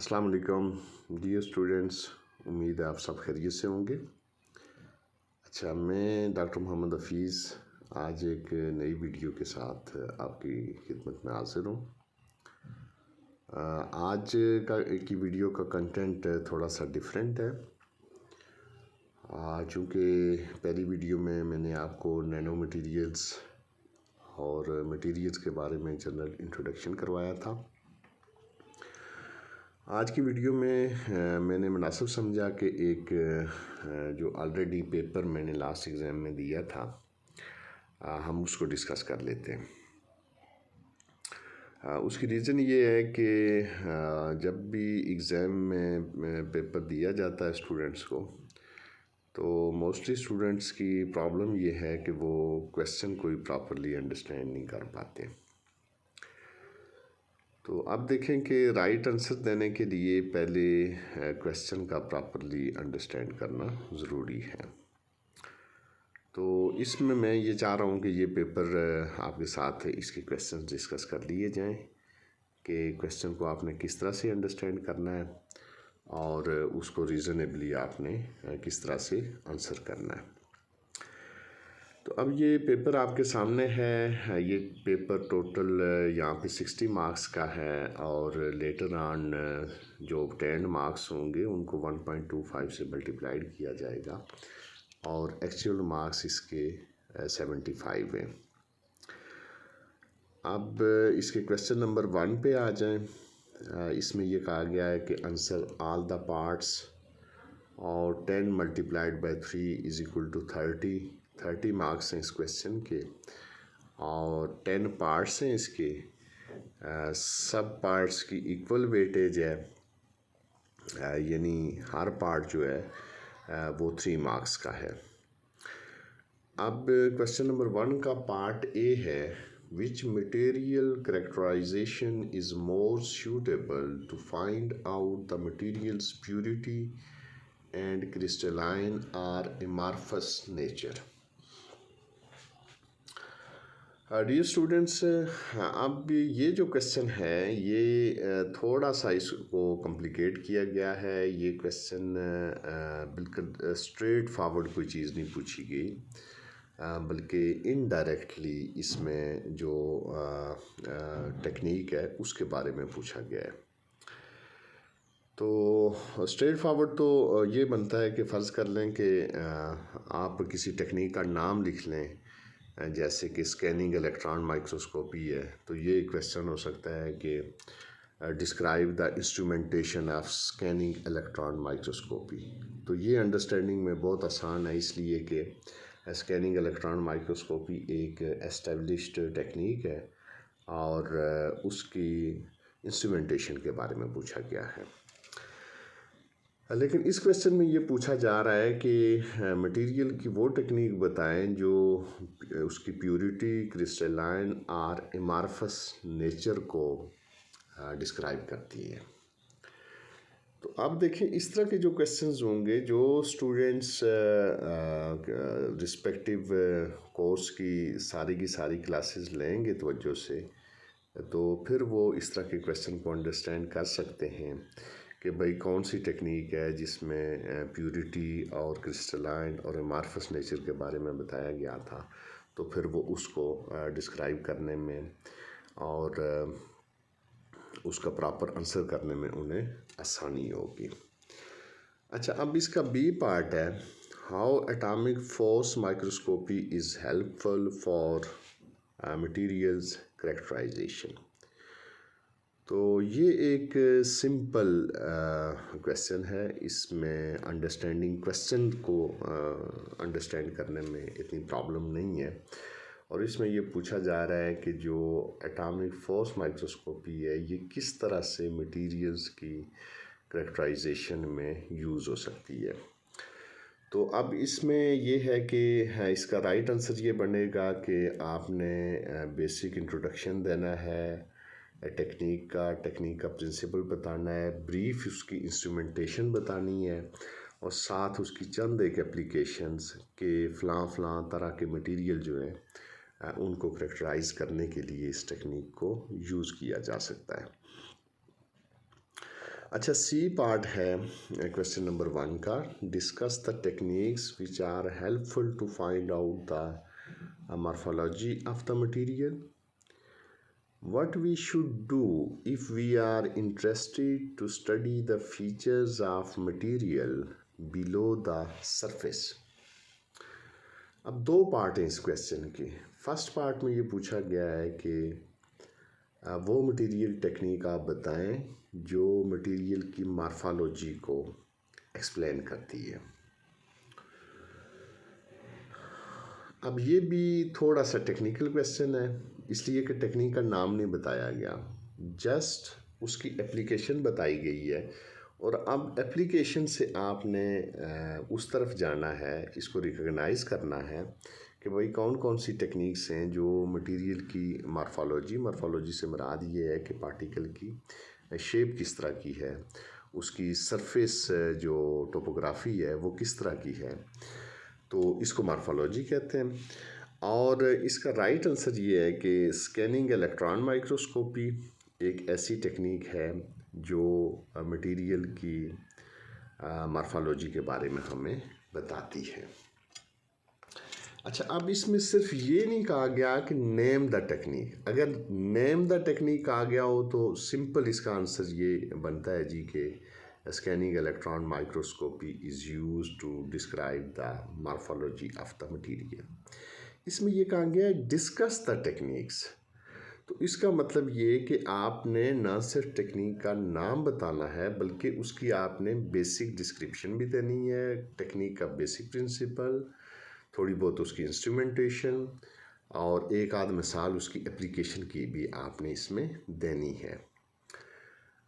अस्सलाम वालेकुम dear students. उम्मीद है आप सब खैरियत से होंगे। अच्छा, मैं डॉक्टर मोहम्मद हफीज़ आज एक नई वीडियो के साथ आपकी खिदमत में हाज़िर हूँ। आज की वीडियो का कंटेंट थोड़ा सा डिफरेंट है। चूँकि पहली वीडियो में मैंने आपको नैनो मटीरियल्स और मटीरियल्स के बारे में जनरल इंट्रोडक्शन करवाया था। आज की वीडियो में मैंने मुनासिब समझा कि एक जो ऑलरेडी पेपर मैंने लास्ट एग्ज़ाम में दिया था हम उसको डिस्कस कर लेते हैं। उसकी रीज़न ये है कि जब भी एग्ज़ाम में पेपर दिया जाता है स्टूडेंट्स को, तो मोस्टली स्टूडेंट्स की प्रॉब्लम ये है कि वो क्वेश्चन कोई प्रॉपरली अंडरस्टैंड नहीं कर पाते। तो अब देखें कि राइट आंसर देने के लिए पहले क्वेश्चन का प्रॉपरली अंडरस्टैंड करना ज़रूरी है। तो इसमें मैं ये चाह रहा हूँ कि ये पेपर आपके साथ इसके क्वेश्चन डिस्कस कर लिए जाएं कि क्वेश्चन को आपने किस तरह से अंडरस्टैंड करना है और उसको रीज़नेबली आपने किस तरह से आंसर करना है। तो अब ये पेपर आपके सामने है। ये पेपर टोटल यहाँ पे 60 मार्क्स का है और लेटर ऑन जो ऑब्टेन्ड मार्क्स होंगे उनको 1.25 से मल्टीप्लाइड किया जाएगा और एक्चुअल मार्क्स इसके 75 हैं। अब इसके क्वेश्चन नंबर 1 पे आ जाएं। इसमें ये कहा गया है कि आंसर ऑल द पार्ट्स और 10 multiplied by 3 is equal to 30 marks हैं इस क्वेश्चन के और 10 पार्ट्स हैं इसके। सब पार्ट्स की इक्वल वेटेज है, यानी हर पार्ट जो है वो 3 मार्क्स का है। अब क्वेश्चन नंबर 1 का पार्ट ए है, which material characterization is more suitable to find out the materials purity and crystalline or amorphous nature. Dear students, अब ये जो क्वेश्चन है ये थोड़ा सा इसको कॉम्प्लिकेट किया गया है। ये क्वेश्चन बिल्कुल स्ट्रेट फॉरवर्ड कोई चीज़ नहीं पूछी गई, बल्कि इनडायरेक्टली इसमें जो टेक्निक है उसके बारे में पूछा गया है। तो स्ट्रेट फॉरवर्ड तो ये बनता है कि फ़र्ज़ कर लें कि आप किसी टेक्निक का नाम लिख लें, जैसे कि स्कैनिंग इलेक्ट्रॉन माइक्रोस्कोपी है। तो ये क्वेश्चन हो सकता है कि describe the instrumentation of scanning electron microscopy. तो ये अंडरस्टैंडिंग में बहुत आसान है, इसलिए कि स्कैनिंग इलेक्ट्रॉन माइक्रोस्कोपी एक एस्टेब्लिश्ड टेक्निक है और उसकी इंस्ट्रूमेंटेशन के बारे में पूछा गया है। लेकिन इस क्वेश्चन में ये पूछा जा रहा है कि मटेरियल की वो टेक्निक बताएं जो उसकी प्योरिटी, क्रिस्टलाइन और एमॉर्फस नेचर को डिस्क्राइब करती है। तो अब देखें, इस तरह के जो क्वेश्चंस होंगे, जो स्टूडेंट्स रिस्पेक्टिव कोर्स की सारी क्लासेस लेंगे तवज्जो से, तो फिर वो इस तरह के क्वेश्चन को अंडरस्टैंड कर सकते हैं कि भाई कौन सी टेक्निक है जिसमें प्योरिटी और क्रिस्टलाइन और एमॉर्फस नेचर के बारे में बताया गया था। तो फिर वो उसको डिस्क्राइब करने में और उसका प्रॉपर आंसर करने में उन्हें आसानी होगी। अच्छा, अब इसका बी पार्ट है, how atomic force microscopy is helpful for materials characterization. तो ये एक सिंपल क्वेश्चन है। इसमें अंडरस्टैंडिंग क्वेश्चन को अंडरस्टैंड करने में इतनी प्रॉब्लम नहीं है और इसमें ये पूछा जा रहा है कि जो एटॉमिक फोर्स माइक्रोस्कोपी है ये किस तरह से मटेरियल्स की करेक्टराइजेशन में यूज़ हो सकती है। तो अब इसमें ये है कि इसका राइट आंसर ये बनेगा कि आपने बेसिक इंट्रोडक्शन देना है टेक्निक का प्रिंसिपल बताना है, ब्रीफ उसकी इंस्ट्रूमेंटेशन बतानी है और साथ उसकी चंद एक एप्लीकेशंस के फ़लाँ तरह के मटेरियल जो हैं उनको करेक्टराइज़ करने के लिए इस टेक्निक को यूज़ किया जा सकता है। अच्छा, सी पार्ट है क्वेश्चन नंबर 1 का। Discuss the techniques which are helpful to find out the morphology of the material. What we should do if we are interested to study the features of material below the surface। अब दो part हैं इस question के। First part में ये पूछा गया है कि वो मटेरियल टेक्निक आप बताएं जो मटेरियल की मॉर्फोलॉजी को एक्सप्लेन करती है। अब ये भी थोड़ा सा टेक्निकल क्वेश्चन है, इसलिए कि टेक्निक का नाम नहीं बताया गया, जस्ट उसकी एप्लीकेशन बताई गई है। और अब एप्लीकेशन से आपने उस तरफ जाना है, इसको रिकॉग्नाइज करना है कि भाई कौन कौन सी टेक्निक्स हैं जो मटेरियल की मॉर्फोलॉजी से मुराद ये है कि पार्टिकल की शेप किस तरह की है, उसकी सरफेस जो टोपोग्राफी है वो किस तरह की है, तो इसको मॉर्फोलॉजी कहते हैं। और इसका राइट आंसर ये है कि स्कैनिंग इलेक्ट्रॉन माइक्रोस्कोपी एक ऐसी टेक्निक है जो मटेरियल की मॉर्फोलॉजी के बारे में हमें बताती है। अच्छा, अब इसमें सिर्फ ये नहीं कहा गया कि नेम द टेक्निक। अगर नेम द टेक्निक कहा गया हो तो सिंपल इसका आंसर ये बनता है जी कि scanning electron microscopy is use to describe the morphology of the material. इसमें ये कहा गया है डिस्कस द टेक्निक्स, तो इसका मतलब ये कि आपने ना सिर्फ टेक्निक का नाम बताना है बल्कि उसकी आपने बेसिक डिस्क्रिप्शन भी देनी है, टेक्निक का बेसिक प्रिंसिपल, थोड़ी बहुत उसकी इंस्ट्रूमेंटेशन और एक आध मिसाल उसकी एप्लीकेशन की भी आपने इसमें देनी है।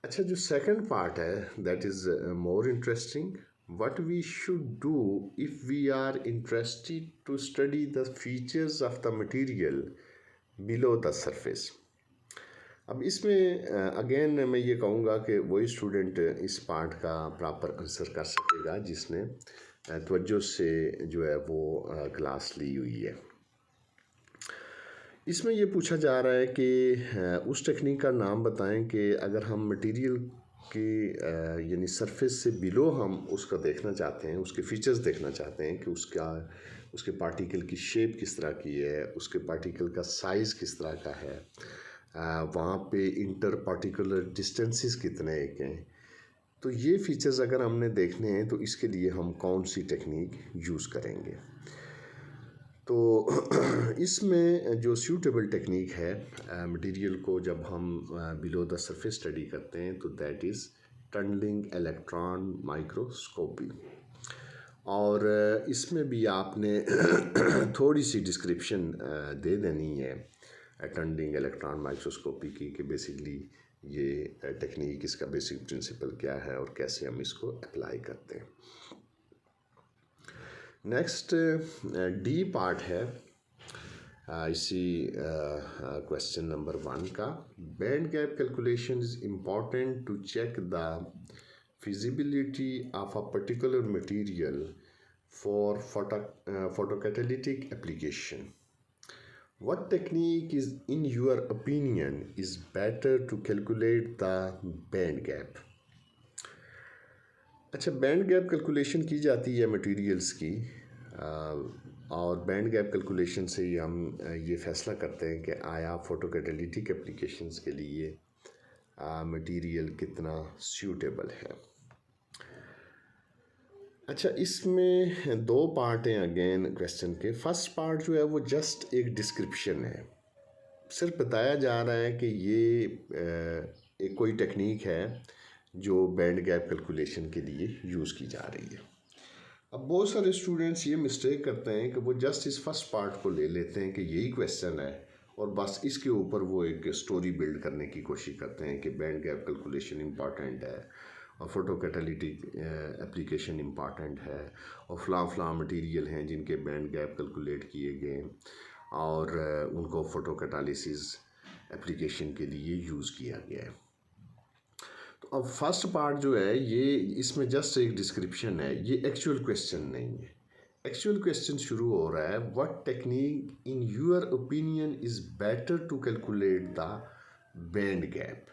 अच्छा, जो सेकंड पार्ट है that is more interesting. What we should do if we are interested to study the features of the material below the surface। अब इसमें अगेन मैं ये कहूँगा कि वही स्टूडेंट इस पार्ट का प्रॉपर आंसर कर सकेगा जिसने तवज्जो से जो है वो क्लास ली हुई है। इसमें ये पूछा जा रहा है कि उस टेक्निक का नाम बताएं कि अगर हम मटेरियल के यानी सरफेस से बिलो हम उसका देखना चाहते हैं, उसके फीचर्स देखना चाहते हैं कि उसके पार्टिकल की शेप किस तरह की है, उसके पार्टिकल का साइज़ किस तरह का है, वहाँ पे इंटर पार्टिकुलर डिस्टेंसेस कितने एक हैं, तो ये फीचर्स अगर हमने देखने हैं तो इसके लिए हम कौन सी टेक्निक यूज़ करेंगे। तो इसमें जो सूटेबल टेक्निक है मटेरियल को जब हम बिलो द सरफेस स्टडी करते हैं तो that is tunnelling electron microscopy. और इसमें भी आपने थोड़ी सी डिस्क्रिप्शन दे देनी है टनलिंग इलेक्ट्रॉन माइक्रोस्कोपी की कि बेसिकली ये टेक्निक, इसका बेसिक प्रिंसिपल क्या है और कैसे हम इसको अप्लाई करते हैं। नेक्स्ट डी पार्ट है इसी क्वेश्चन नंबर 1 का। Band gap calculation is important to check the feasibility of a particular material for photocatalytic application। What technique is in your opinion is better to calculate the band gap? अच्छा, band gap calculation की जाती है materials की और band gap calculation से ही हम ये फैसला करते हैं कि आया फोटोकैटालिटिक एप्लीकेशंस के लिए मटेरियल कितना सूटेबल है। अच्छा, इसमें दो पार्ट हैं अगेन क्वेश्चन के। फर्स्ट पार्ट जो है वो जस्ट एक डिस्क्रिप्शन है, सिर्फ बताया जा रहा है कि ये एक कोई टेक्निक है जो बैंड गैप कैलकुलेशन के लिए यूज़ की जा रही है। अब बहुत सारे स्टूडेंट्स ये मिस्टेक करते हैं कि वो जस्ट इस फर्स्ट पार्ट को ले लेते हैं कि यही क्वेश्चन है और बस इसके ऊपर वो एक स्टोरी बिल्ड करने की कोशिश करते हैं कि बैंड गैप कैलकुलेशन इम्पॉर्टेंट है और फोटोकैटालिटिक एप्लीकेशन इम्पॉर्टेंट है और फ़लाँ मटीरियल हैं जिनके बैंड गैप कैलकुलेट किए गए और उनको फोटोकैटालिसिस एप्लीकेशन के लिए यूज़ किया गया है। तो अब फर्स्ट पार्ट जो है ये इसमें जस्ट एक डिस्क्रिप्शन है, ये एक्चुअल क्वेश्चन नहीं है। एक्चुअल क्वेश्चन शुरू हो रहा है what technique in your opinion is better to calculate the band gap.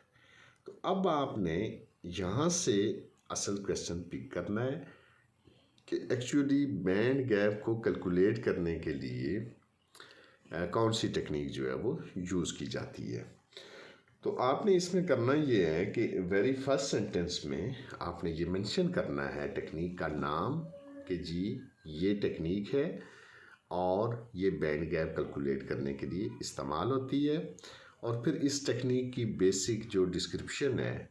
तो अब आपने यहाँ से असल क्वेश्चन पिक करना है कि एक्चुअली बैंड गैप को कैलकुलेट करने के लिए कौन सी टेक्निक जो है वो यूज़ की जाती है। तो आपने इसमें करना ये है कि वेरी फर्स्ट सेंटेंस में आपने ये मेंशन करना है टेक्निक का नाम कि जी ये टेक्निक है और ये बैंड गैप कैलकुलेट करने के लिए इस्तेमाल होती है, और फिर इस टेक्निक की बेसिक जो डिस्क्रिप्शन है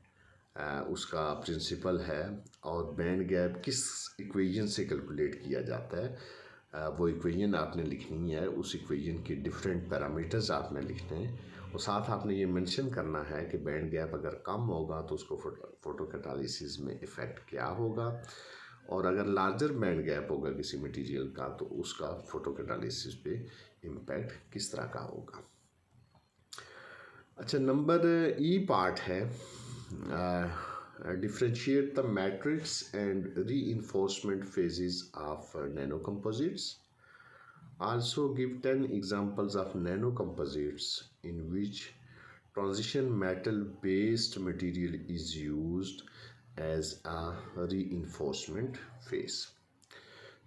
उसका प्रिंसिपल है और बैंड गैप किस इक्वेशन से कैलकुलेट किया जाता है वो इक्वेशन आपने लिखनी है। उस इक्वेशन के डिफरेंट पैरामीटर्स आपने लिखने हैं और साथ आपने ये मेंशन करना है कि बैंड गैप अगर कम होगा तो उसको फोटोकैटालिसिस में इफ़ेक्ट क्या होगा, और अगर लार्जर बैंड गैप होगा किसी मटेरियल का तो उसका फोटोकैटालिसिस पे इम्पैक्ट किस तरह का होगा। अच्छा, नंबर ई पार्ट है differentiate the matrix and reinforcement phases of nanocomposites. Also give 10 examples of nanocomposites in which transition metal based material is used as a reinforcement phase.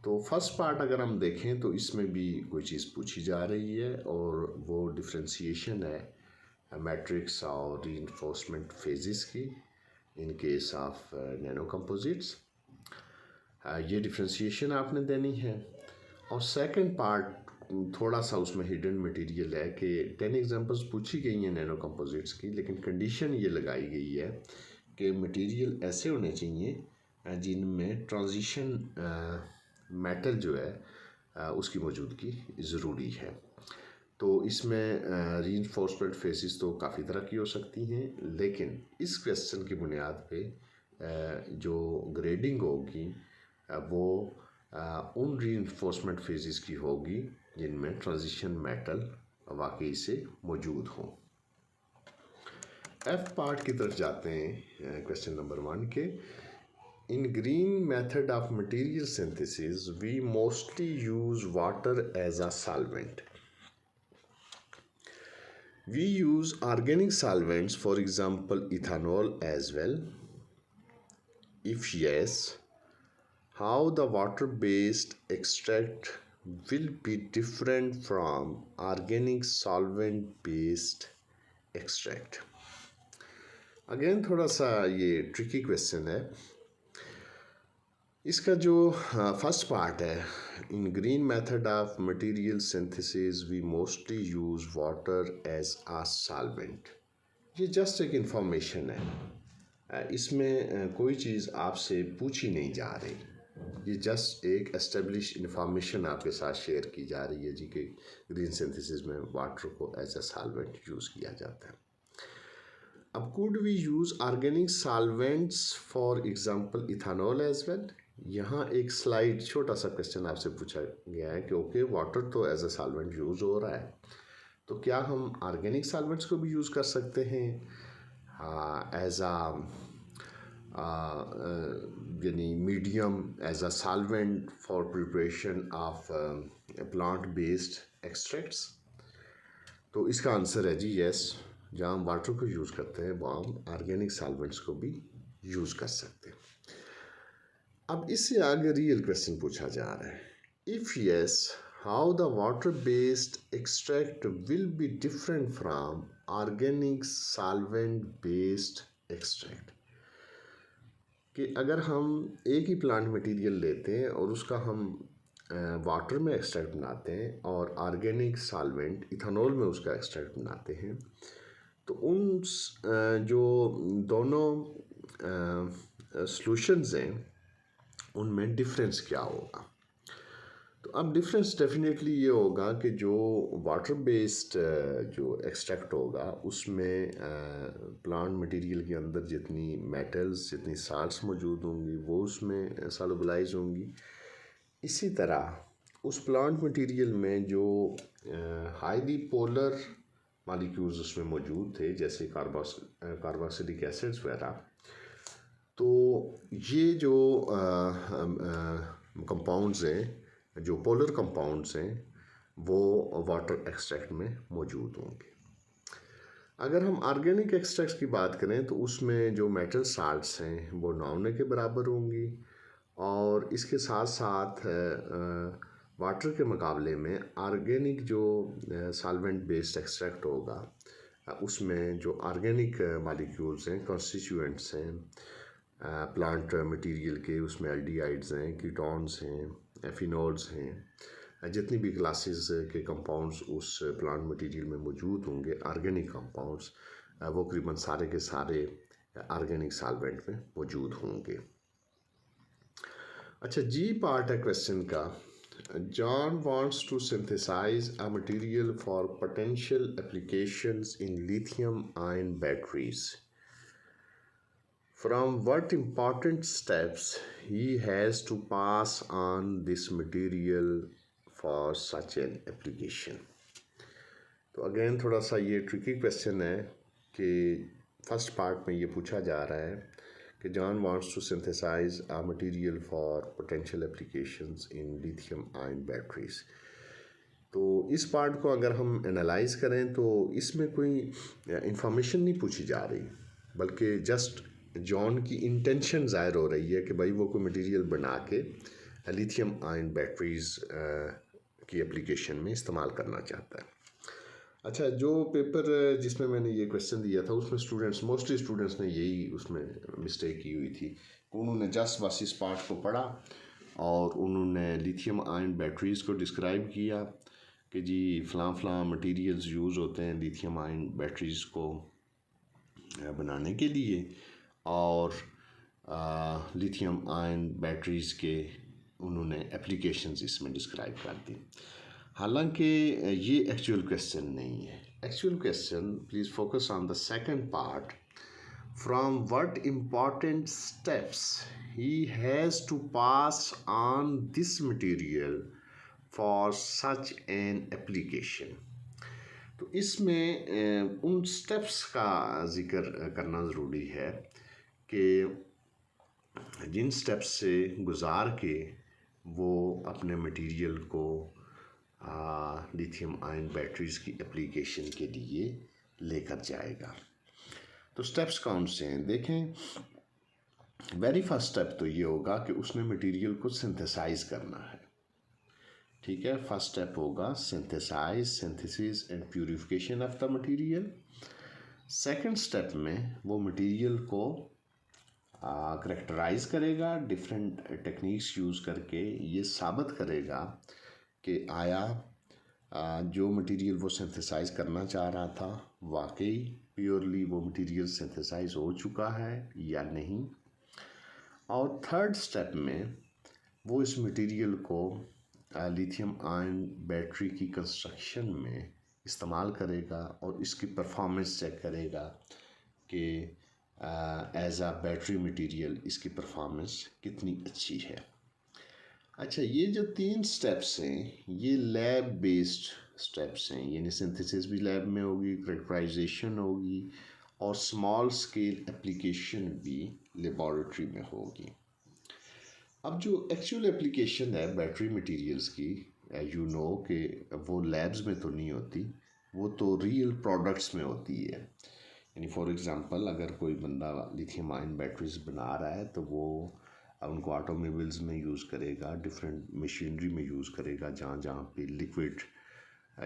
तो फर्स्ट पार्ट अगर हम देखें तो इसमें भी कोई चीज़ पूछी जा रही है और वो डिफ्रेंसिएशन है मैट्रिक्स और रीइंफोर्समेंट फेजेस की in case of nano composites. ये डिफ्रेंसिएशन आपने देनी है। और सेकंड पार्ट थोड़ा सा उसमें हिडन मटेरियल है कि 10 एग्जांपल्स पूछी गई हैं नैनो कंपोजिट्स की, लेकिन कंडीशन ये लगाई गई है कि मटेरियल ऐसे होने चाहिए जिनमें ट्रांजिशन मेटल जो है उसकी मौजूदगी ज़रूरी है। तो इसमें रीइंफोर्समेंट फेसेस तो काफ़ी तरह की हो सकती हैं, लेकिन इस क्वेश्चन की बुनियाद पे जो ग्रेडिंग होगी वो उन रीइंफोर्समेंट फेसेस की होगी जिनमें ट्रांजिशन मेटल वाकई से मौजूद हों। एफ पार्ट की तरफ जाते हैं क्वेश्चन नंबर 1 के। In green method of material synthesis, we mostly use water as a solvent. We use organic solvents, for example, ethanol as well. If yes, how the water-based extract will be different from organic solvent-based extract? Again, थोड़ा सा ये tricky question है। इसका जो first part है, in green method of material synthesis we mostly use water as a solvent, ये just एक information है। इसमें कोई चीज़ आपसे पूछी नहीं जा रही, ये जस्ट एक एस्टेब्लिश इंफॉर्मेशन आपके साथ शेयर की जा रही है जी कि ग्रीन सिंथेसिस में वाटर को एज अ सॉल्वेंट यूज़ किया जाता है। अब could we use organic solvents for example ethanol as well? यहाँ एक स्लाइड छोटा सा क्वेश्चन आपसे पूछा गया है कि ओके वाटर तो एज अ सॉल्वेंट यूज़ हो रहा है, तो क्या हम ऑर्गेनिक सॉल्वेंट्स को भी यूज़ कर सकते हैं एज यानी medium as a solvent for preparation of plant based extracts? तो इसका आंसर है जी यस, जहाँ हम वाटर को यूज़ करते हैं वहाँ हम ऑर्गेनिक सॉल्वेंट्स को भी यूज़ कर सकते हैं। अब इससे आगे रियल क्वेश्चन पूछा जा रहा है, if yes how the water based extract will be different from organic solvent based extract? कि अगर हम एक ही प्लांट मटेरियल लेते हैं और उसका हम वाटर में एक्सट्रैक्ट बनाते हैं और ऑर्गेनिक सॉल्वेंट इथेनॉल में उसका एक्सट्रैक्ट बनाते हैं, तो उन जो दोनों सॉल्यूशंस हैं उनमें डिफरेंस क्या होगा? तो अब डिफरेंस डेफिनेटली ये होगा कि जो वाटर बेस्ड जो एक्सट्रैक्ट होगा उसमें प्लांट मटेरियल के अंदर जितनी मेटल्स जितनी साल्ट्स मौजूद होंगी वो उसमें सॉल्युबलाइज होंगी। इसी तरह उस प्लांट मटेरियल में जो हाईली पोलर मॉलिक्यूल्स उसमें मौजूद थे जैसे कार्बोक्सिलिक एसिड्स वगैरह, तो ये जो कंपाउंड्स हैं जो पोलर कंपाउंड्स हैं वो वाटर एक्सट्रैक्ट में मौजूद होंगे। अगर हम ऑर्गेनिक एक्सट्रैक्ट्स की बात करें तो उसमें जो मेटल साल्ट्स हैं वो नॉन के बराबर होंगी, और इसके साथ साथ वाटर के मुकाबले में ऑर्गेनिक जो सॉल्वेंट बेस्ड एक्सट्रैक्ट होगा उसमें जो ऑर्गेनिक मॉलिक्यूल्स हैं, कॉन्स्टिट्यूएंट्स हैं प्लांट मटेरियल के, उसमें एल्डिहाइड्स हैं, कीटोन्स हैं, फिनोल्स हैं, जितनी भी क्लासेस के कंपाउंड्स उस प्लांट मटेरियल में मौजूद होंगे ऑर्गेनिक कंपाउंड्स, वो करीबन सारे के सारे ऑर्गेनिक सॉल्वेंट में मौजूद होंगे। अच्छा, जी पार्ट है क्वेश्चन का। John wants to synthesize a material for potential applications in lithium ion batteries. From what important steps he has to pass on this material for such an application? तो again थोड़ा सा ये tricky question है कि first part में ये पूछा जा रहा है कि John wants to synthesize a material for potential applications in lithium ion batteries. तो इस पार्ट को अगर हम एनालाइज करें तो इसमें कोई इंफॉर्मेशन नहीं पूछी जा रही, बल्कि जस्ट जॉन की इंटेंशन ज़ाहिर हो रही है कि भाई वो कोई मटेरियल बना के लिथियम आयन बैटरीज की एप्लीकेशन में इस्तेमाल करना चाहता है। अच्छा, जो पेपर जिसमें मैंने ये क्वेश्चन दिया था उसमें मोस्टली स्टूडेंट्स ने यही उसमें मिस्टेक की हुई थी। उन्होंने जस्ट बस इस पार्ट को पढ़ा और उन्होंने लिथियम आयन बैटरीज़ को डिस्क्राइब किया कि जी फ़लाँ मटेरियल्स यूज़ होते हैं लिथियम आयन बैटरीज़ को बनाने के लिए, और लिथियम आयन बैटरीज़ के उन्होंने एप्लीकेशंस इसमें डिस्क्राइब कर दी। हालांकि ये एक्चुअल क्वेश्चन नहीं है। Actual question, please focus on the second part, from what important steps he has to pass on this material for such an application. तो इसमें उन स्टेप्स का जिक्र करना ज़रूरी है कि जिन स्टेप्स से गुज़ार के वो अपने मटेरियल को लिथियम आयन बैटरीज़ की एप्लीकेशन के लिए लेकर जाएगा। तो स्टेप्स कौन से हैं देखें। वेरी फर्स्ट स्टेप तो ये होगा कि उसने मटेरियल को सिंथेसाइज करना है। ठीक है, फर्स्ट स्टेप होगा synthesis and purification of the material. Second step में वो मटेरियल को करेक्टराइज करेगा, डिफरेंट टेक्निक्स यूज़ करके ये साबित करेगा कि आया जो मटेरियल वो सिंथेसाइज करना चाह रहा था वाकई प्योरली वो मटेरियल सिंथेसाइज हो चुका है या नहीं। और थर्ड स्टेप में वो इस मटेरियल को लिथियम आयन बैटरी की कंस्ट्रक्शन में इस्तेमाल करेगा और इसकी परफॉर्मेंस चेक करेगा कि एज आ बैटरी मटेरियल इसकी परफॉर्मेंस कितनी अच्छी है। अच्छा, ये जो 3 स्टेप्स हैं ये लैब बेस्ड स्टेप्स हैं, यानी सिंथेसिस भी लैब में होगी, करेक्टराइजेशन होगी और स्मॉल स्केल एप्लीकेशन भी लेबॉरेटरी में होगी। अब जो एक्चुअल एप्लीकेशन है बैटरी मटेरियल्स की, यू नो कि वो लैब्स में तो नहीं होती, वो तो रियल प्रोडक्ट्स में होती है। यानी फॉर एग्ज़ाम्पल अगर कोई बंदा लिथियम आयन बैटरीज बना रहा है तो वो उनको ऑटोमोबाइल्स में यूज़ करेगा, डिफरेंट मशीनरी में यूज़ करेगा, जहाँ जहाँ पे लिक्विड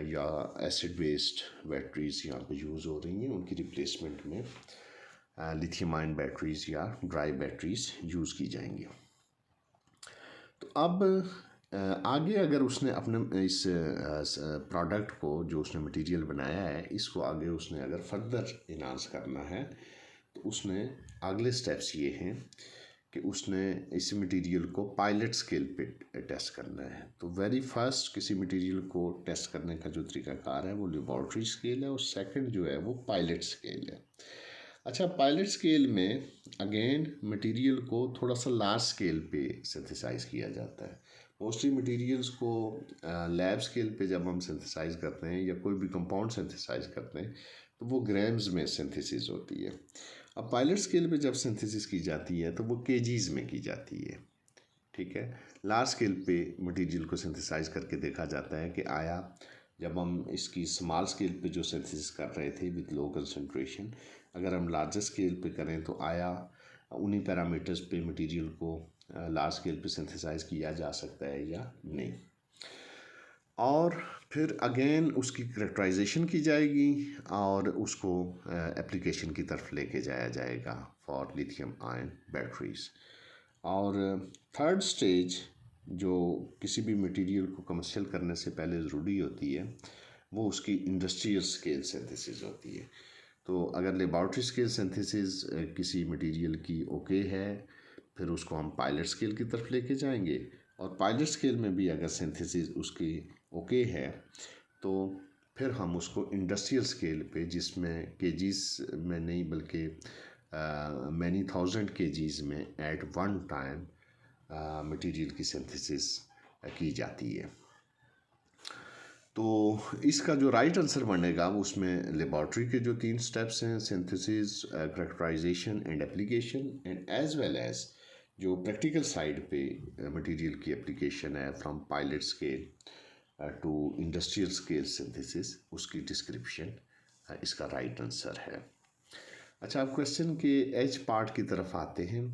या एसिड बेस्ड बैटरीज यहाँ पे यूज़ हो रही हैं उनकी रिप्लेसमेंट में लिथियम आयन बैटरीज या ड्राई बैटरीज यूज़ की जाएंगी। तो अब आगे अगर उसने अपने इस प्रोडक्ट को जो उसने मटेरियल बनाया है इसको आगे उसने अगर फर्दर इन्हांस करना है तो उसने अगले स्टेप्स ये हैं कि उसने इस मटेरियल को पायलट स्केल पे टेस्ट करना है। तो वेरी फर्स्ट किसी मटेरियल को टेस्ट करने का जो तरीकाकार है वो लेबॉर्ट्री स्केल है और सेकंड जो है वो पायलट स्केल है। अच्छा, पायलट स्केल में अगेन मटेरियल को थोड़ा सा लार्ज स्केल पे सिंथेसाइज किया जाता है। मोस्टली मटेरियल्स को लैब स्केल पे जब हम सिंथेसाइज करते हैं या कोई भी कंपाउंड सिंथेसाइज करते हैं तो वो ग्राम्स में सिंथेसिस होती है। अब पायलट स्केल पे जब सिंथेसिस की जाती है तो वो केजीज में की जाती है। ठीक है, लार्ज स्केल पे मटेरियल को सिंथेसाइज करके देखा जाता है कि आया जब हम इसकी स्मॉल स्केल पे जो सिंथेसिस कर रहे थे विद लो कंसंट्रेशन, अगर हम लार्जर स्केल पे करें तो आया उन्हीं पैरामीटर्स पे मटेरियल को लार्ज स्केल पे सिंथेसाइज किया जा सकता है या नहीं। और फिर अगेन उसकी करेक्टराइजेशन की जाएगी और उसको एप्लीकेशन की तरफ लेके जाया जाएगा फॉर लिथियम आयन बैटरीज। और थर्ड स्टेज जो किसी भी मटेरियल को कमर्शियल करने से पहले ज़रूरी होती है वो उसकी इंडस्ट्रियल स्केल सिंथेसिस होती है। तो अगर लेबॉर्ट्री स्केल सिंथेसिस किसी मटेरियल की ओके है, फिर उसको हम पायलट स्केल की तरफ लेके जाएंगे, और पायलट स्केल में भी अगर सिंथेसिस उसकी ओके है तो फिर हम उसको इंडस्ट्रियल स्केल पे, जिसमें केजीज में नहीं बल्कि मैनी थाउजेंड केजीज में एट वन टाइम मटेरियल की सिंथेसिस की जाती है। तो इसका जो राइट आंसर बनेगा उसमें लेबॉर्ट्री के जो 3 स्टेप्स हैं, synthesis, characterization and application, and as well as जो प्रैक्टिकल साइड पे मटेरियल की एप्लीकेशन है from pilot scale to industrial scale synthesis, उसकी डिस्क्रिप्शन इसका राइट आंसर है। अच्छा, अब क्वेश्चन के एच पार्ट की तरफ आते हैं।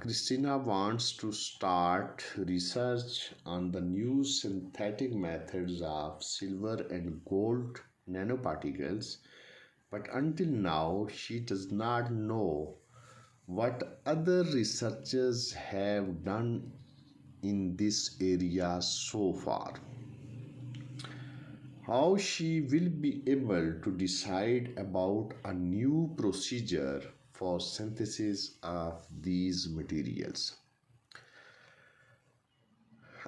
Christina wants to start research on the new synthetic methods of silver and gold nanoparticles, but until now she does not know what other researchers have done in this area so far. How she will be able to decide about a new procedure for synthesis of these materials.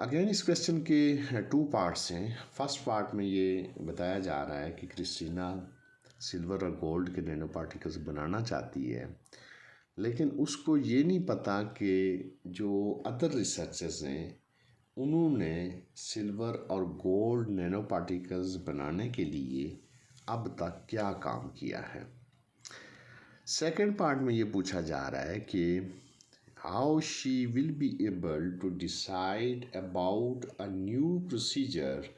Again इस question के 2 parts हैं। First part में ये बताया जा रहा है कि क्रिस्टीना सिल्वर और गोल्ड के नैनो पार्टिकल्स बनाना चाहती है, लेकिन उसको ये नहीं पता कि जो अदर रिसर्चर्स हैं उन्होंने सिल्वर और गोल्ड नैनो पार्टिकल्स बनाने के लिए अब तक क्या काम किया है। सेकेंड पार्ट में ये पूछा जा रहा है कि how she will be able to decide about a new procedure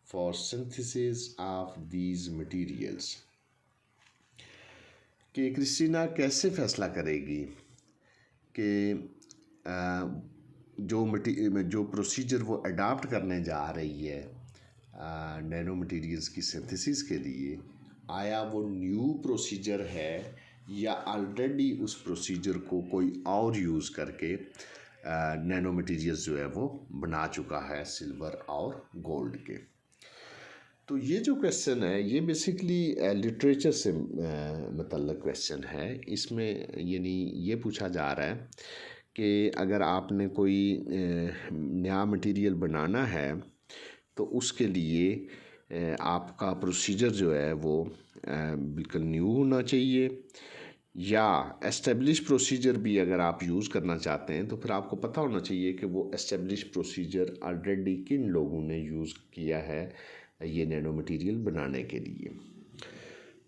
for synthesis of these materials, कि क्रिस्टीना कैसे फैसला करेगी कि जो प्रोसीजर वो अडाप्ट करने जा रही है नैनो मटेरियल्स की सिंथेसिस के लिए, आया वो न्यू प्रोसीजर है या ऑलरेडी उस प्रोसीजर को कोई और यूज़ करके नैनो मटेरियल्स जो है वो बना चुका है सिल्वर और गोल्ड के। तो ये जो क्वेश्चन है ये बेसिकली लिटरेचर से मतलब क्वेश्चन है। इसमें यानी ये पूछा जा रहा है कि अगर आपने कोई नया मटेरियल बनाना है तो उसके लिए आपका प्रोसीजर जो है वो बिल्कुल न्यू होना चाहिए, या एस्टेब्लिश प्रोसीजर भी अगर आप यूज़ करना चाहते हैं तो फिर आपको पता होना चाहिए कि वो एस्टेब्लिश प्रोसीजर ऑलरेडी किन लोगों ने यूज़ किया है ये नैनो मटेरियल बनाने के लिए।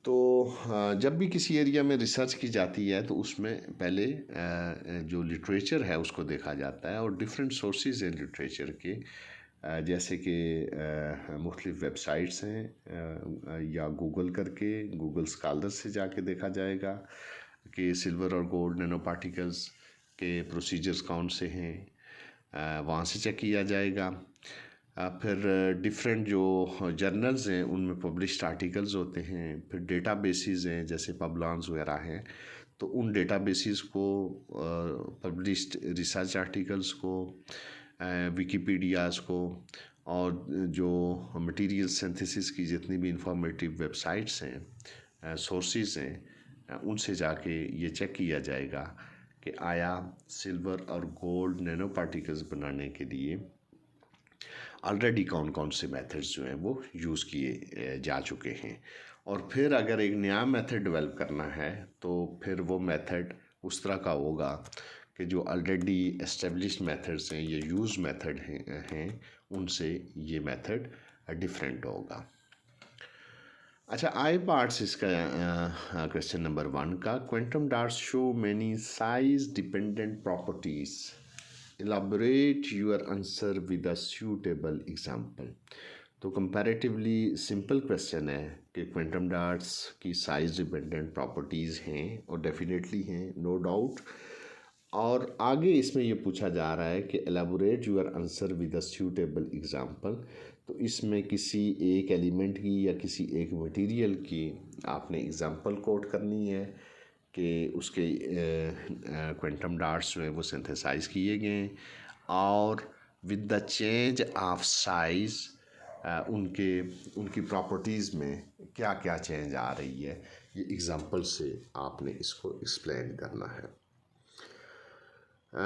तो जब भी किसी एरिया में रिसर्च की जाती है तो उसमें पहले जो लिटरेचर है उसको देखा जाता है, और डिफरेंट सोर्सेज हैं लिटरेचर के, जैसे कि मुख्तलिफ़ वेबसाइट्स हैं या गूगल करके गूगल स्कॉलर से जाके देखा जाएगा कि सिल्वर और गोल्ड नैनो पार्टिकल्स के प्रोसीजर्स कौन से हैं, वहाँ से चेक किया जाएगा। फिर डिफरेंट जो जर्नल्स हैं उनमें पब्लिश्ड आर्टिकल्स होते हैं, फिर डेटा बेसिस हैं जैसे पबलॉन्स वगैरह हैं, तो उन डेटा बेसिस को, पब्लिश्ड रिसर्च आर्टिकल्स को, विकीपीडियाज़ को, और जो मटेरियल सिंथेसिस की जितनी भी इंफॉर्मेटिव वेबसाइट्स हैं, सोर्सेज हैं, उनसे जाके ये चेक किया जाएगा कि आया सिल्वर और गोल्ड नैनो पार्टिकल्स बनाने के लिए ऑलरेडी कौन कौन से मेथड्स जो हैं वो यूज़ किए जा चुके हैं। और फिर अगर एक नया मेथड डेवलप करना है तो फिर वो मेथड उस तरह का होगा कि जो ऑलरेडी एस्टेब्लिश्ड मेथड्स हैं, ये यूज मेथड हैं उनसे ये मेथड डिफरेंट होगा। अच्छा, आई पार्ट्स इसका क्वेश्चन नंबर 1 का, quantum dots show many size dependent properties, elaborate your answer with a suitable example। तो कंपैरेटिवली सिंपल क्वेश्चन है कि क्वांटम डॉट्स की साइज डिपेंडेंट प्रॉपर्टीज़ हैं और डेफिनेटली हैं, नो डाउट। और आगे इसमें ये पूछा जा रहा है कि elaborate your answer with a suitable example. तो इसमें किसी एक एलिमेंट की या किसी एक मटेरियल की आपने एग्जांपल कोट करनी है कि उसके क्वांटम डॉट्स जो है वो सिंथेसाइज किए गए हैं और with the change of size उनकी प्रॉपर्टीज़ में क्या क्या चेंज आ रही है, ये एग्जांपल से आपने इसको एक्सप्लेन करना है।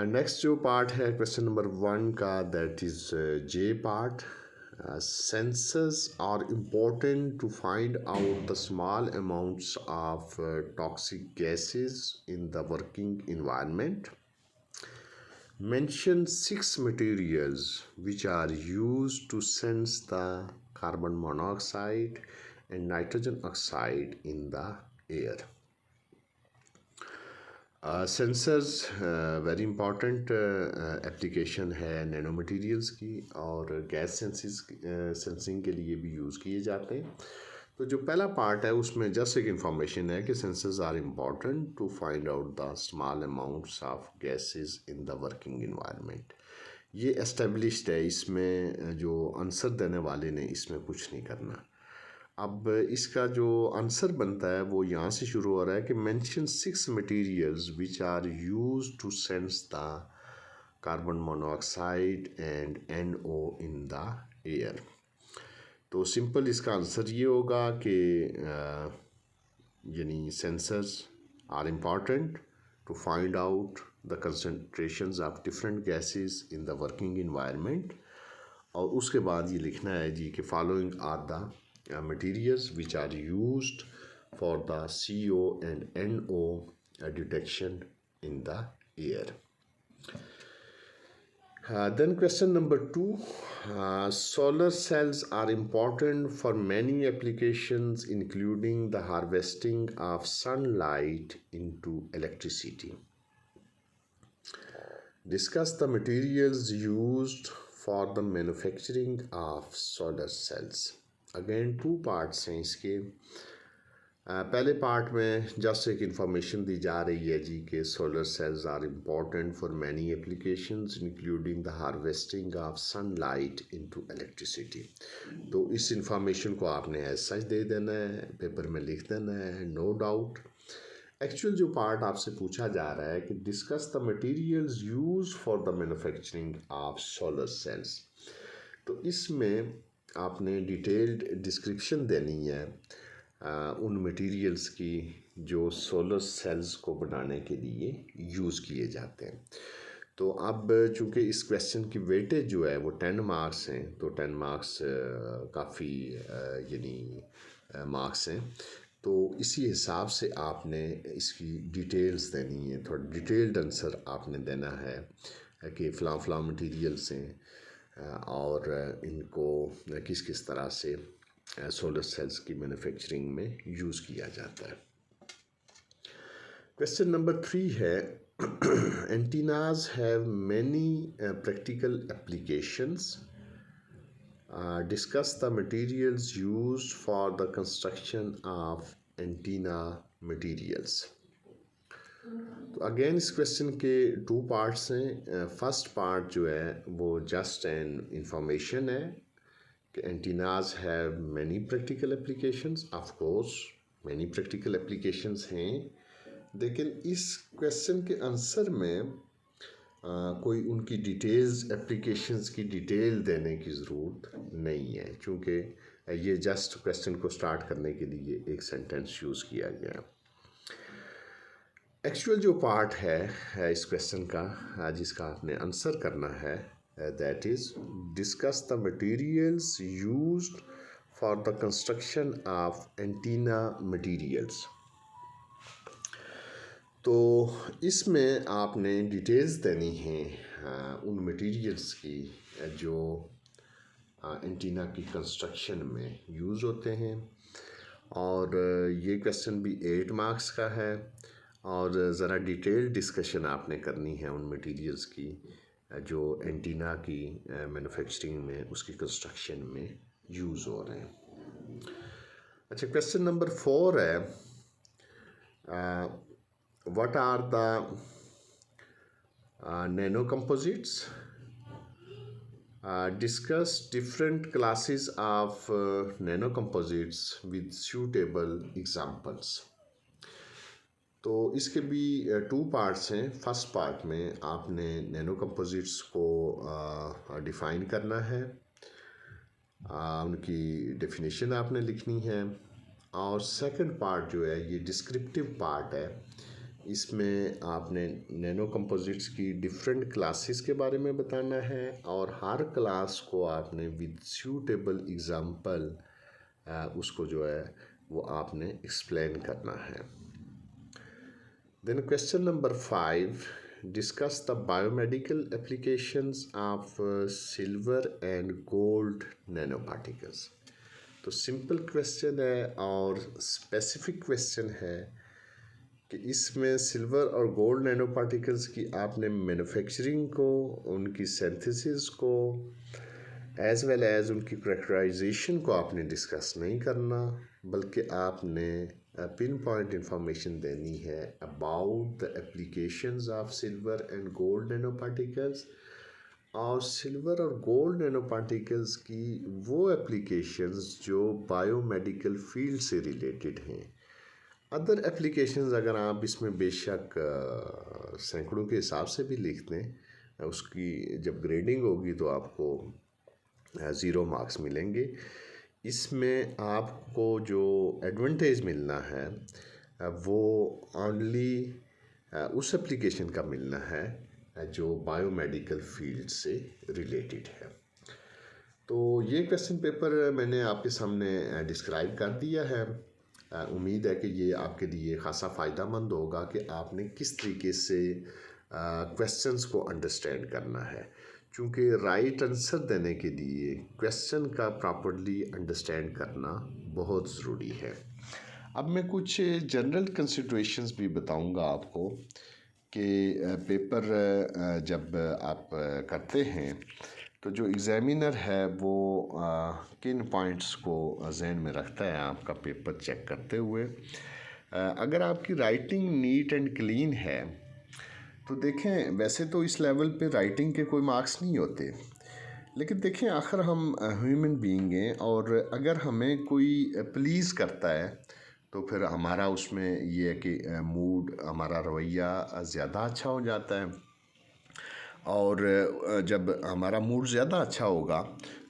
नेक्स्ट जो पार्ट है क्वेश्चन नंबर 1 का, that is J part. Sensors are important to find out the small amounts of toxic gases in the working environment. Mention 6 materials which are used to sense the carbon monoxide and nitrogen oxide in the air. Sensors very important application है nano materials की और gas sensing के लिए भी use किए जाते हैं। तो जो पहला पार्ट है उसमें जस्ट एक इंफॉर्मेशन है कि sensors are important to find out the small amounts of gases in the working environment. ये एस्टेब्लिश्ड है, इसमें जो आंसर देने वाले ने इसमें कुछ नहीं करना। अब इसका जो आंसर बनता है वो यहाँ से शुरू हो रहा है कि mention 6 materials which are use to sense the carbon monoxide and NO in the air. तो सिंपल इसका आंसर ये होगा कि यानी sensors are important to find out the concentrations of different gases in the working environment. और उसके बाद ये लिखना है जी कि following are the materials which are used for the CO and NO detection in the air. Then question number 2, solar cells are important for many applications including the harvesting of sunlight into electricity. Discuss the materials used for the manufacturing of solar cells. Again 2 parts हैं इसके। पहले part में just एक information दी जा रही है जी कि solar cells are important for many applications including the harvesting of sunlight into electricity. तो इस इंफॉर्मेशन को आपने एज सच दे देना है, पेपर में लिख देना है, नो डाउट। एक्चुअल जो पार्ट आपसे पूछा जा रहा है कि discuss the materials use for the manufacturing of solar cells. तो इसमें आपने डिटेल्ड डिस्क्रिप्शन देनी है उन मटेरियल्स की जो सोलर सेल्स को बनाने के लिए यूज़ किए जाते हैं। तो अब चूँकि इस क्वेश्चन की वेटेज जो है वो 10 मार्क्स हैं, तो 10 मार्क्स काफ़ी यानी मार्क्स हैं। तो इसी हिसाब से आपने इसकी डिटेल्स देनी है, थोड़ा डिटेल्ड आंसर आपने देना है कि फ़लाँ मटेरियल्स हैं और इनको किस किस तरह से सोलर सेल्स की मैन्युफैक्चरिंग में यूज़ किया जाता है। क्वेश्चन नंबर 3 है, antennas have many practical applications. Discuss the materials used for the construction of antenna materials. तो अगेन इस क्वेश्चन के 2 पार्ट्स हैं। फर्स्ट पार्ट जो है वो जस्ट एन इंफॉर्मेशन है कि antennas have many practical applications. Of course many practical applications हैं, लेकिन इस क्वेश्चन के आंसर में कोई उनकी डिटेल्स एप्लीकेशंस की डिटेल देने की ज़रूरत नहीं है, क्योंकि ये जस्ट क्वेश्चन को स्टार्ट करने के लिए एक सेंटेंस यूज़ किया गया। एक्चुअल जो पार्ट है इस क्वेश्चन का जिसका आपने आंसर करना है, that is discuss the materials used for the construction of antenna materials. तो इसमें आपने डिटेल्स देनी हैं उन मटेरियल्स की जो एंटीना की कंस्ट्रक्शन में यूज़ होते हैं। और ये क्वेश्चन भी 8 मार्क्स का है और ज़रा डिटेल डिस्कशन आपने करनी है उन मटेरियल्स की जो एंटीना की मैन्युफैक्चरिंग में उसकी कंस्ट्रक्शन में यूज़ हो रहे हैं। अच्छा, क्वेश्चन नंबर 4 है, what are the nano composites, discuss different classes of nano composites with suitable examples। तो इसके भी 2 पार्ट्स हैं। फर्स्ट पार्ट में आपने नैनो कंपोजिट्स को डिफ़ाइन करना है, उनकी डेफिनेशन आपने लिखनी है, और सेकंड पार्ट जो है ये डिस्क्रिप्टिव पार्ट है। इसमें आपने नैनो कंपोजिट्स की डिफरेंट क्लासेस के बारे में बताना है, और हर क्लास को आपने विद सूटेबल एग्जांपल उसको जो है वो आपने एक्सप्लेन करना है। Then question number 5, discuss the biomedical applications of silver and gold nano particles. तो सिंपल क्वेश्चन है और स्पेसिफिक क्वेश्चन है कि इसमें सिल्वर और गोल्ड नैनो पार्टिकल्स की आपने मैन्युफैक्चरिंग को, उनकी सिंथेसिस को, एज वेल एज उनकी करैक्टराइजेशन को आपने डिस्कस नहीं करना, बल्कि आपने पिन पॉइंट इंफॉर्मेशन देनी है about the applications of silver and gold nano particles, और सिल्वर और गोल्ड नैनो पार्टिकल्स की वो एप्लीकेशंस जो बायोमेडिकल फील्ड से रिलेटेड हैं। अदर एप्लीकेशंस अगर आप इसमें बेशक सैकड़ों के हिसाब से भी लिख दें, उसकी जब ग्रेडिंग होगी तो आपको 0 मार्क्स मिलेंगे। इसमें आपको जो एडवांटेज मिलना है वो ओनली उस एप्लीकेशन का मिलना है जो बायोमेडिकल फील्ड से रिलेटेड है। तो ये क्वेश्चन पेपर मैंने आपके सामने डिस्क्राइब कर दिया है। उम्मीद है कि ये आपके लिए ख़ासा फ़ायदेमंद होगा कि आपने किस तरीके से क्वेश्चंस को अंडरस्टैंड करना है, क्योंकि राइट आंसर देने के लिए क्वेश्चन का प्रॉपर्ली अंडरस्टैंड करना बहुत ज़रूरी है। अब मैं कुछ जनरल कंसिडरेशंस भी बताऊंगा आपको कि पेपर जब आप करते हैं तो जो एग्ज़ामिनर है वो किन पॉइंट्स को जहन में रखता है आपका पेपर चेक करते हुए। अगर आपकी राइटिंग नीट एंड क्लीन है तो देखें, वैसे तो इस लेवल पे राइटिंग के कोई मार्क्स नहीं होते, लेकिन देखें आखिर हम ह्यूमन बीइंग हैं, और अगर हमें कोई प्लीज़ करता है तो फिर हमारा उसमें ये है कि मूड, हमारा रवैया ज़्यादा अच्छा हो जाता है, और जब हमारा मूड ज़्यादा अच्छा होगा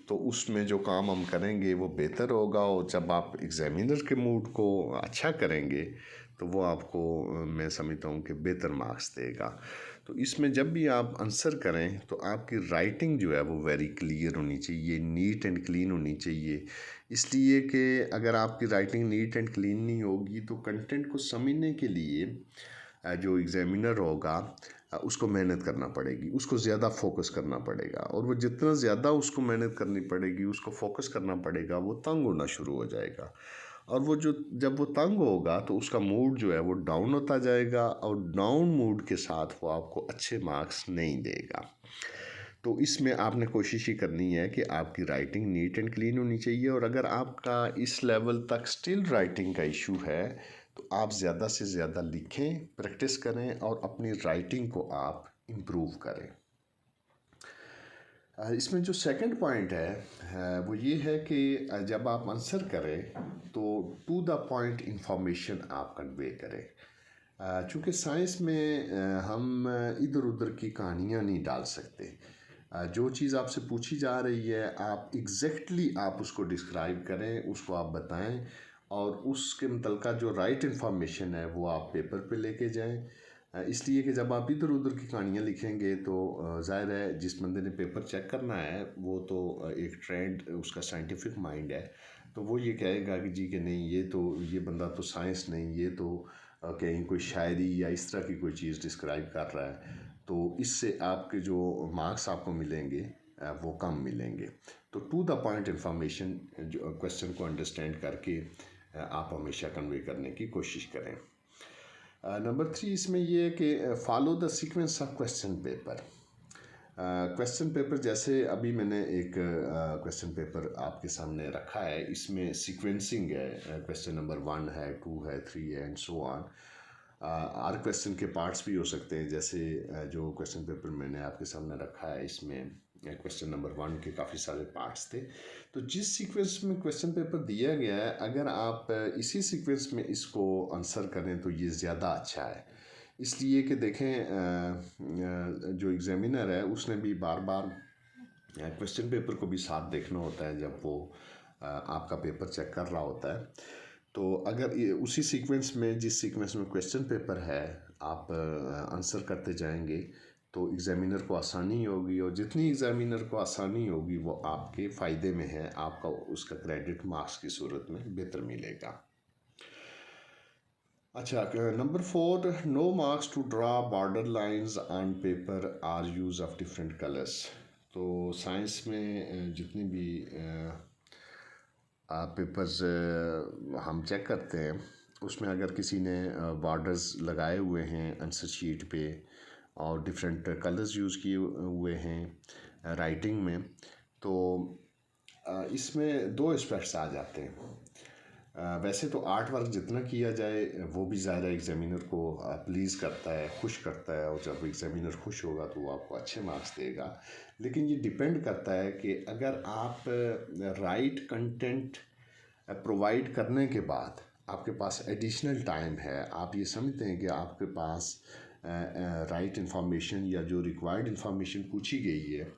तो उसमें जो काम हम करेंगे वो बेहतर होगा, और जब आप एग्ज़ामिनर के मूड को अच्छा करेंगे तो वो आपको मैं समझता हूँ कि बेहतर मार्क्स देगा। तो इसमें जब भी आप आंसर करें तो आपकी राइटिंग जो है वो वेरी क्लियर होनी चाहिए, नीट एंड क्लीन होनी चाहिए। इसलिए कि अगर आपकी राइटिंग नीट एंड क्लीन नहीं होगी तो कंटेंट को समझने के लिए जो एग्ज़ामिनर होगा उसको मेहनत करना पड़ेगी, उसको ज़्यादा फोकस करना पड़ेगा, और वो जितना ज़्यादा उसको मेहनत करनी पड़ेगी, उसको फोकस करना पड़ेगा, वो तंग होना शुरू हो जाएगा, और वो जब वो तंग होगा तो उसका मूड जो है वो डाउन होता जाएगा, और डाउन मूड के साथ वो आपको अच्छे मार्क्स नहीं देगा। तो इसमें आपने कोशिश ही करनी है कि आपकी राइटिंग नीट एंड क्लीन होनी चाहिए, और अगर आपका इस लेवल तक स्टिल राइटिंग का इशू है तो आप ज़्यादा से ज़्यादा लिखें, प्रैक्टिस करें, और अपनी राइटिंग को आप इम्प्रूव करें। इसमें जो सेकंड पॉइंट है वो ये है कि जब आप आंसर करें तो टू द पॉइंट इंफॉर्मेशन आप कन्वे करें। चूँकि साइंस में हम इधर उधर की कहानियाँ नहीं डाल सकते। जो चीज़ आपसे पूछी जा रही है आप एग्जैक्टली आप उसको डिस्क्राइब करें, उसको आप बताएं, और उसके मुतल्लिक़ जो राइट इन्फॉर्मेशन है वो आप पेपर पे लेके जाएं। इसलिए कि जब आप इधर उधर की कहानियाँ लिखेंगे तो ज़ाहिर है जिस बंदे ने पेपर चेक करना है वो तो एक ट्रेंड, उसका साइंटिफिक माइंड है, तो वो ये कहेगा कि जी कि नहीं, ये बंदा तो साइंस नहीं, ये तो कहीं कोई शायरी या इस तरह की कोई चीज़ डिस्क्राइब कर रहा है, तो इससे आपके जो मार्क्स आपको मिलेंगे वो कम मिलेंगे। तो टू द पॉइंट इंफॉर्मेशन जो क्वेश्चन को अंडरस्टैंड करके आप हमेशा कन्वे करने की कोशिश करें। नंबर 3 इसमें ये है कि follow the sequence of question paper. Question paper जैसे अभी मैंने एक क्वेश्चन पेपर आपके सामने रखा है, इसमें सीक्वेंसिंग है, क्वेश्चन नंबर 1 है, 2 है, 3 है and so on. Her question के पार्ट्स भी हो सकते हैं, जैसे जो क्वेश्चन पेपर मैंने आपके सामने रखा है इसमें क्वेश्चन नंबर 1 के काफ़ी सारे पार्ट्स थे। तो जिस सीक्वेंस में क्वेश्चन पेपर दिया गया है, अगर आप इसी सीक्वेंस में इसको आंसर करें तो ये ज़्यादा अच्छा है। इसलिए कि देखें जो एग्ज़ामिनर है उसने भी बार बार क्वेश्चन पेपर को भी साथ देखना होता है जब वो आपका पेपर चेक कर रहा होता है। तो अगर ये उसी सीक्वेंस में, जिस सीक्वेंस में क्वेश्चन पेपर है, आप आंसर करते जाएंगे तो एग्ज़ामिनर को आसानी होगी, और जितनी एग्ज़ामिनर को आसानी होगी वो आपके फ़ायदे में है, आपका उसका क्रेडिट मार्क्स की सूरत में बेहतर मिलेगा। अच्छा, number 4, no marks to draw border lines on paper or use of different colours. तो साइंस में जितनी भी पेपर्स हम चेक करते हैं उसमें अगर किसी ने बॉर्डर्स लगाए हुए हैं आंसर शीट पे और डिफरेंट कलर्स यूज़ किए हुए हैं राइटिंग में, तो इसमें 2 एस्पेक्ट्स आ जाते हैं। वैसे तो आर्ट वर्क जितना किया जाए वो भी ज़्यादा एग्ज़ामिनर को प्लीज़ करता है, खुश करता है, और जब एग्ज़ामिनर खुश होगा तो वो आपको अच्छे मार्क्स देगा। लेकिन ये डिपेंड करता है कि अगर आप राइट कंटेंट प्रोवाइड करने के बाद आपके पास एडिशनल टाइम है, आप ये समझते हैं कि आपके पास राइट इंफॉर्मेशन या जो रिक्वायर्ड इंफॉर्मेशन पूछी गई है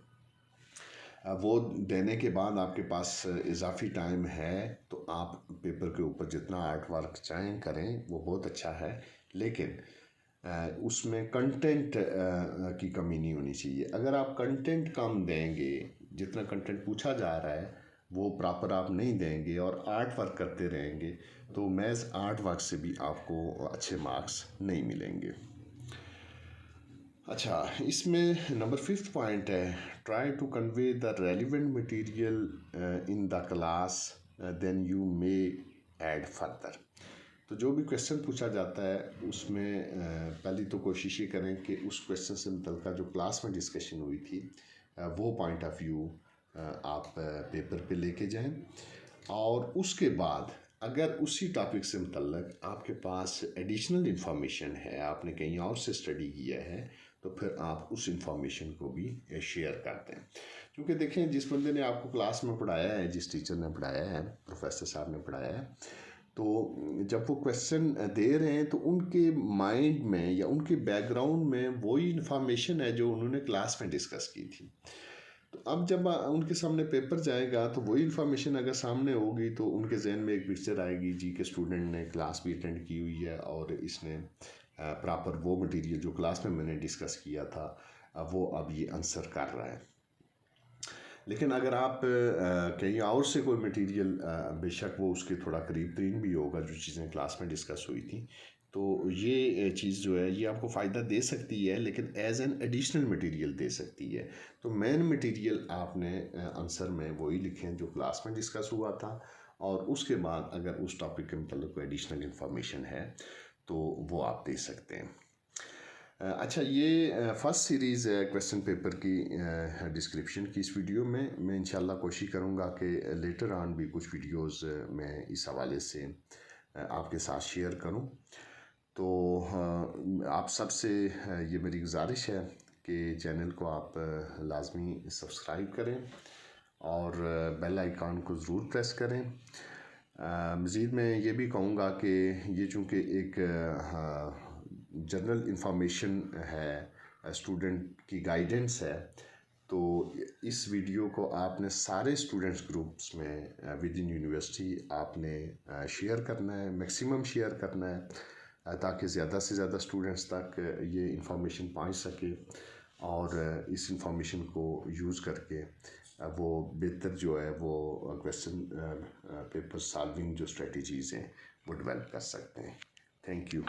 वो देने के बाद आपके पास इजाफी टाइम है, तो आप पेपर के ऊपर जितना आर्ट वर्क चाहें करें वो बहुत अच्छा है। लेकिन उसमें कंटेंट की कमी नहीं होनी चाहिए। अगर आप कंटेंट कम देंगे, जितना कंटेंट पूछा जा रहा है वो प्रॉपर आप नहीं देंगे और आर्ट वर्क करते रहेंगे, तो महज आर्ट वर्क से भी आपको अच्छे मार्क्स नहीं मिलेंगे। अच्छा, इसमें नंबर 5th पॉइंट है, try to convey the relevant material in the class then you may add further. तो जो भी क्वेश्चन पूछा जाता है उसमें पहली तो कोशिश ये करें कि उस क्वेश्चन से मुतल्लिक़ जो क्लास में डिस्कशन हुई थी वो पॉइंट ऑफ व्यू आप पेपर पे लेके जाएं, और उसके बाद अगर उसी टॉपिक से मुतल्लिक़ आपके पास एडिशनल इंफॉर्मेशन है, आपने कहीं और से स्टडी किया है, तो फिर आप उस इंफॉर्मेशन को भी शेयर करते हैं। क्योंकि देखें, जिस बंदे ने आपको क्लास में पढ़ाया है, जिस टीचर ने पढ़ाया है, प्रोफेसर साहब ने पढ़ाया है, तो जब वो क्वेश्चन दे रहे हैं तो उनके माइंड में या उनके बैकग्राउंड में वही इंफॉर्मेशन है जो उन्होंने क्लास में डिस्कस की थी। तो अब जब उनके सामने पेपर जाएगा तो वही इन्फॉर्मेशन अगर सामने होगी तो उनके जहन में एक पिक्चर आएगी जी के स्टूडेंट ने क्लास भी अटेंड की हुई है और इसने प्रॉपर वो मटेरियल जो क्लास में मैंने डिस्कस किया था वो अब ये आंसर कर रहा है। लेकिन अगर आप कहीं और से कोई मटेरियल, बेशक वो उसके थोड़ा करीब तरीन भी होगा जो चीज़ें क्लास में डिस्कस हुई थी, तो ये चीज़ जो है ये आपको फ़ायदा दे सकती है, लेकिन एज एन एडिशनल मटेरियल दे सकती है। तो मेन मटेरियल आपने आंसर में वही लिखें जो क्लास में डिस्कस हुआ था, और उसके बाद अगर उस टॉपिक के मतलब कोई एडिशनल इंफॉर्मेशन है तो वो आप दे सकते हैं। अच्छा, ये फर्स्ट सीरीज़ है क्वेश्चन पेपर की डिस्क्रिप्शन की। इस वीडियो में मैं इंशाल्लाह कोशिश करूँगा कि लेटर ऑन भी कुछ वीडियोस मैं इस हवाले से आपके साथ शेयर करूँ। तो आप सबसे ये मेरी गुजारिश है कि चैनल को आप लाजमी सब्सक्राइब करें और बेल आइकॉन को ज़रूर प्रेस करें। मज़ीद मैं ये भी कहूँगा कि ये चूँकि एक जनरल इंफॉर्मेशन है, स्टूडेंट की गाइडेंस है, तो इस वीडियो को आपने सारे स्टूडेंट्स ग्रुप्स में विद इन यूनिवर्सिटी आपने शेयर करना है, मैक्सिमम शेयर करना है, ताकि ज़्यादा से ज़्यादा स्टूडेंट्स तक ये इंफॉर्मेशन पहुंच सके और इस इंफॉर्मेशन को यूज़ करके वो बेहतर जो है वो क्वेश्चन पेपर सॉल्विंग जो स्ट्रेटजीज़ हैं वो डेवलप कर सकते हैं। Thank you.